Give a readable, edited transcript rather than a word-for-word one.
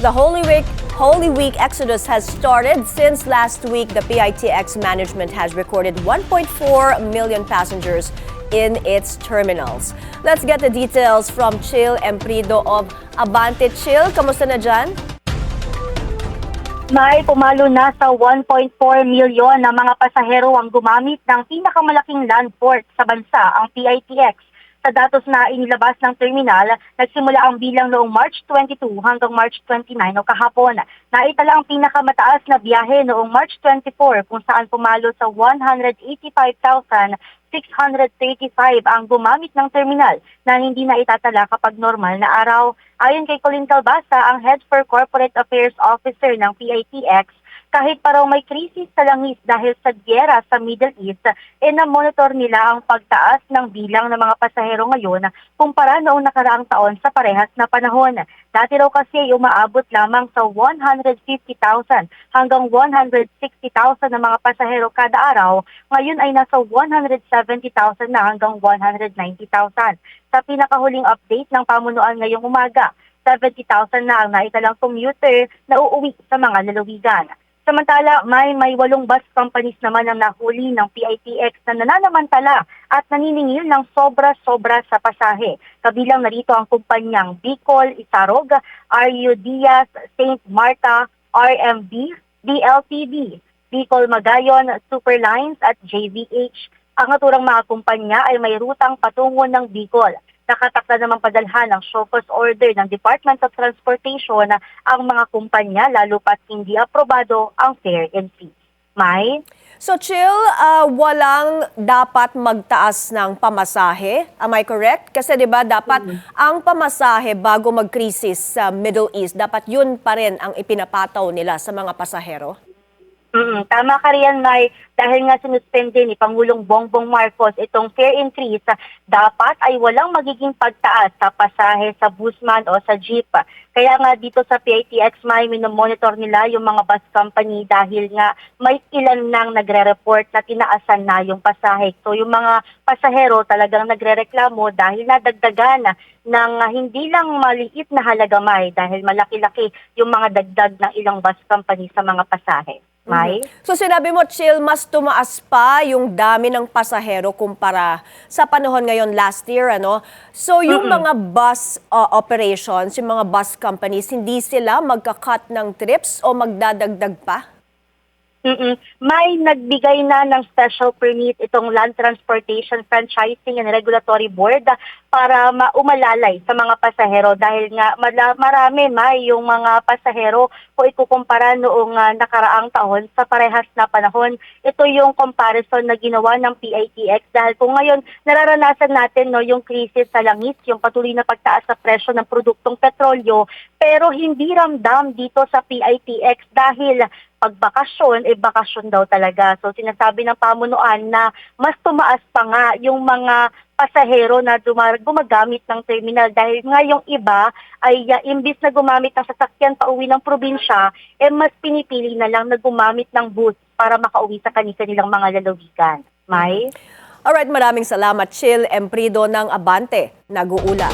the Holy Week exodus has started. Since last week, the PITX management has recorded 1.4 million passengers in its terminals. Let's get the details from Chill Emprido of Abante. Chill, kamusta na dyan? May pumalo na sa 1.4 milyon na mga pasahero ang gumamit ng pinakamalaking land port sa bansa, ang PITX. Sa datos na inilabas ng terminal, nagsimula ang bilang noong March 22 hanggang March 29 o kahapon. Naitala ang pinakamataas na biyahe noong March 24 kung saan pumalo sa 185,635 ang gumamit ng terminal na hindi na itatala kapag normal na araw. Ayon kay Colin Calbasa, ang Head for Corporate Affairs Officer ng PITX, kahit pa raw may krisis sa langis dahil sa gyera sa Middle East, na-monitor nila ang pagtaas ng bilang ng mga pasahero ngayon kumpara noong nakaraang taon sa parehas na panahon. Dati raw kasi umaabot lamang sa 150,000 hanggang 160,000 na mga pasahero kada araw. Ngayon ay nasa 170,000 na hanggang 190,000. Sa pinakahuling update ng pamunuan ngayong umaga, 70,000 na ang naitalang commuter na uuwi sa mga lalawigan. Samantala, may 8 bus companies naman ang nahuli ng PITX na nananamantala at naniningil ng sobra-sobra sa pasahe. Kabilang narito ang kumpanyang Bicol, Isarog, RU Diaz, St. Marta, RMB, DLTD, Bicol Magayon, Superlines at JVH. Ang naturang mga kumpanya ay may rutang patungo ng Bicol. Nakatakda namang padalhan ng show cause order ng Department of Transportation ang mga kumpanya lalo pat hindi aprobado ang fare and fees. May? So Chill, walang dapat magtaas ng pamasahe, am I correct? Kasi 'di ba dapat ang pamasahe bago magkrisis sa Middle East, dapat yun pa rin ang ipinapataw nila sa mga pasahero? Tama ka riyan, May. Dahil nga sinuspende ni Pangulong Bongbong Marcos itong fare increase, dapat ay walang magiging pagtaas sa pasahe sa busman o sa jeep. Kaya nga dito sa PITX, May, minomonitor nila yung mga bus company dahil nga may ilan nang nagre-report na tinaasan na yung pasahe. So yung mga pasahero talagang nagre-reklamo dahil nadagdagan ng hindi lang maliit na halaga, May, dahil malaki-laki yung mga dagdag ng ilang bus company sa mga pasahe. May? So sinabi mo, Chill, mas tumaas pa yung dami ng pasahero kumpara sa panahon ngayon last year, ano? So yung mga bus operations, yung mga bus companies, hindi sila magka-cut ng trips o magdadagdag pa? May nagbigay na ng special permit itong Land Transportation Franchising and Regulatory Board para maumalalay sa mga pasahero dahil nga marami yung mga pasahero kung ikukumpara noong nakaraang taon sa parehas na panahon. Ito yung comparison na ginawa ng PITX dahil kung ngayon nararanasan natin yung krisis sa langis, yung patuloy na pagtaas sa presyo ng produktong petrolyo, pero hindi ramdam dito sa PITX dahil pagbakasyon, bakasyon daw talaga. So sinasabi ng pamunuan na mas tumaas pa nga yung mga pasahero na gumagamit ng terminal dahil nga yung iba ay imbis na gumamit ng sasakyan pa uwi ng probinsya, mas pinipili na lang na gumamit ng bus para makauwi sa kanilang mga lalawigan. May? Alright, maraming salamat, Chill Emprido ng Abante, nag-uula.